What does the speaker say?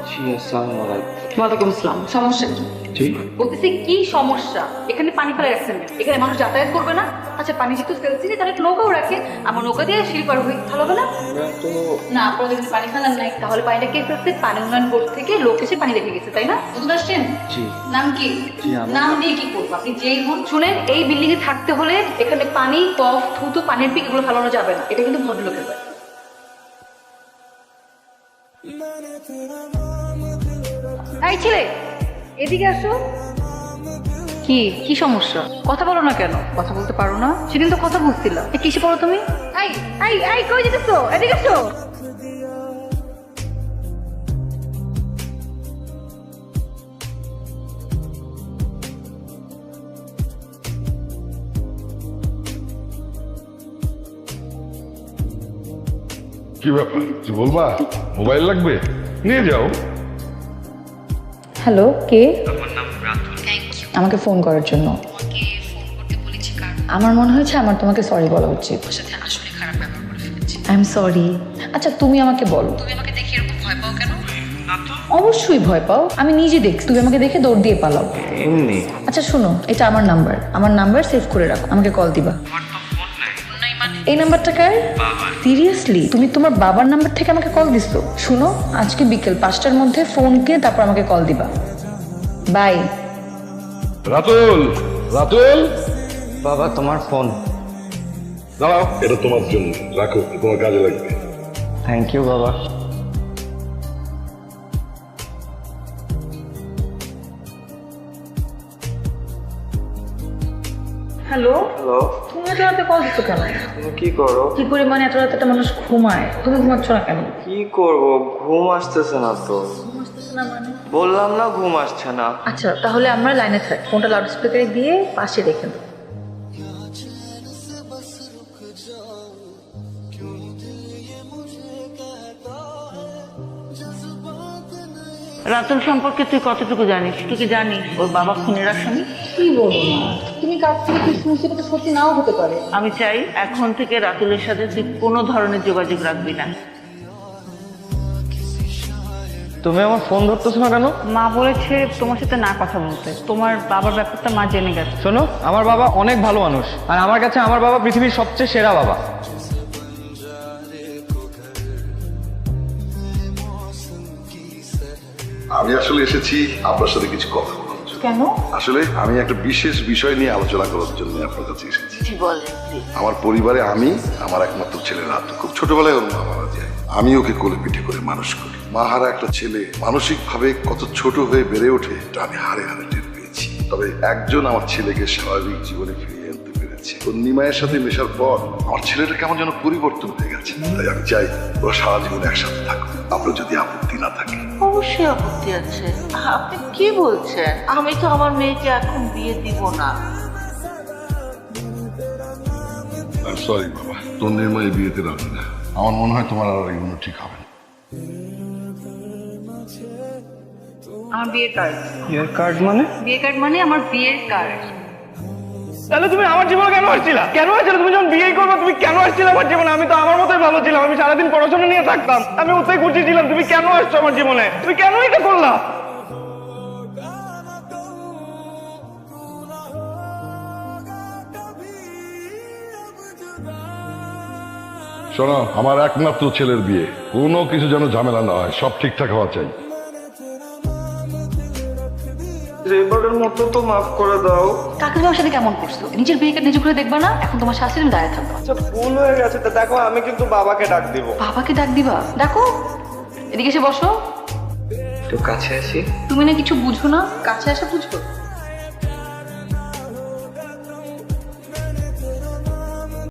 জি আসসালামু আলাইকুম। ওয়ালাইকুম আসসালাম। সমস্যা কি? জি বলতেছি কি সমস্যা? এখানে পানি ফেলে রাখছেন, এখানে মানুষ যাতায়াত করবে না? আচ্ছা পানি যেহেতু ফেলছি তাহলে একটা নৌকাও রাখে, আমার নৌকা দিয়ে শিল পার হই, ভালো হবে না? তো না আপনারা যদি পানি ফেলান নাই তাহলে পানিটা কে ফেলছে? পানি উন্নয়ন বোর্ড থেকে লোক এসে পানি রেখে গেছে, তাই না? বুঝতে পারছেন? জি নাম কি? জি, আমার নাম দিয়ে কি করবো? আপনি যেই হন, শুনেন এই বিল্ডিং এ থাকতে হলে এখানে পানি, কফ, থুতু, পানির পিক এগুলো ফেলানো যাবে না, এটা কিন্তু ভদ্রলোকের বাড়ি। এই ছেলে এদিকে আসো। কি কি সমস্যা? কথা বলো না কেন? কথা বলতে পারো না? সেদিন তো কথা বলছিলা, কিসে পড়ো তুমি? এই এই এই কই যেতেছো? এদিকে আসো। কি ব্যাপার কিছু বলবা? মোবাইল লাগবে? নিয়ে যাও। হ্যালো, কে? আমার নাম রাতুল। আমাকে ফোন করার জন্য। তোমাকে ফোন করতে বলেছি কারণ আমার মনে হয়েছে আমার তোমাকে সরি বলা উচিত। তোমার সাথে আসলে খারাপ ব্যবহার করে ফেলেছি। I am sorry. আচ্ছা তুমি আমাকে বলো, তুমি আমাকে দেখে এরকম ভয় পাও কেন? না তো। অবশ্যই ভয় পাও, আমি নিজে দেখছি তুমি আমাকে দেখে দৌড় দিয়ে পালাও। এমনি আচ্ছা শোনো, এটা আমার নাম্বার সেভ করে রাখো, আমাকে কল দিবা। আমার তো ফোন নাই। ফোন নাই মানে? এই নাম্বারটা কার? বাবার। সিরিয়াসলি তুমি তোমার বাবার নাম্বার থেকে আমাকে কল দিছো? শুনো, আজকে বিকেল 5টার মধ্যে ফোন কিনে তারপর আমাকে কল দিবা। বাই। রাতুল, রাতুল, বাবা তোমার ফোন। দাঁড়াও, এটা তোমার জন্য রাখো, তোমার কাজে লাগবে। থ্যাংক ইউ বাবা। হ্যালো, হ্যালো, তুমি এত রাতে কল দিছো কেন? তুমি কি করো? কি পরিমাণে এত রাতে একটা মানুষ ঘুমায়, তুমি ঘুমাচ্ছ না কেন? কি করব, ঘুম আসতেছে না তো। বললাম না ঘুম আসছে না। আচ্ছা তাহলে আমরা লাইনে থাকি, ফোনটা লাউড স্পিকারে দিয়ে পাশে রেখে দাও। রাতুল সম্পর্কে তুই কতটুকু জানিস? তুই কি জানিস ওর বাবা খুনের আসামি? কি বলো না, তুমি কাছ থেকে কি শুনছি এটা তো সত্যি নাও হতে পারে। আমি চাই এখন থেকে রাতুলের সাথে তুই কোনো ধরনের যোগাযোগ রাখবি না। তুমি আমার ফোন ধরতেছো না কেন? মা বলেছে তোমার সাথে না কথা বলতে, তোমার বাবার ব্যাপারটা মা জেনে গেছে। শোনো, আমার বাবা অনেক ভালো মানুষ, আর আমার কাছে আমার বাবা পৃথিবীর সবচেয়ে সেরা বাবা। আমি আসলে এসেছি আপনার সাথে কিছু কথা বলার জন্য। কেন? আসলে আমি একটা বিশেষ বিষয় নিয়ে আলোচনা করার জন্য আপনার কাছে এসেছি। কি বলেন প্লিজ? আমার পরিবারে আমি, আমার একমাত্র ছেলে রাতু, খুব ছোটবেলায় ওর মা মারা যায়। আমি ওকে কোলে পিঠে করে মানুষ করি। মাহারা একটা ছেলে মানসিকভাবে কত ছোট হয়ে বেড়ে ওঠে এটা আমি হাড়ে হাড়ে টের পেয়েছি। তবে একজন আমার ছেলেকে স্বাভাবিক জীবনে ফিরিয়ে আনতে পেরেছে। ওর নিমায়ের সাথে মেশার পর আমার ছেলেটা কেমন যেন পরিবর্তন হয়ে গেছে। তাই আমি চাই ওরা সারা জীবন একসাথে থাকুক, আপনার যদি আপত্তি না থাকে। অবশ্যই আপত্তি আছে। আপনি কি বলছেন? আমি তো আমার মেয়েকে এখন বিয়ে দিব না। সরি বাবা, তোর নির্ময় বিয়েতে রাজি না। আমার মনে হয় তোমার আর এগুলো ঠিক হবে না। আমার বিয়ের কার্ড। বিয়ের কার্ড মানে? বিয়ের কার্ড মানে আমার বিয়ের কার্ড। তাহলে তুমি আমার জীবনে কেন আসছিলা? কেন আসছিলে? তুমি যখন বিয়ে করবে তুমি কেন আসছিলে আমার জীবনে? আমি তো আমার মতোই ভালো ছিলাম, আমি সারাদিন পড়াশোনা নিয়ে থাকতাম, আমি ওতেই খুশি ছিলাম। তুমি কেন আসছো আমার জীবনে? তুমি কেন এটা করলা? শোনো, আমার একমাত্র ছেলের বিয়ে, কোনো কিছু যেন ঝামেলা না হয়, সব ঠিকঠাক হওয়া চাই। এবারের মতো তো মাফ করে দাও। কাকে তোমার সাথে কেমন করছো? নিজের বিয়ে কার্ড নিজে করে দেখবা না? এখন তোমার শাস্তি তুমি দাঁড়িয়ে থাকবা। আচ্ছা ভুল হয়ে গেছে, তো দেখো আমি কিন্তু বাবাকে ডাক দিব। বাবাকে ডাক দিবা? ডাকো, এদিকে এসে বসো। একটু কাছে আসি। তুমি না কিছু বুঝো না, কাছে আসা বুঝো।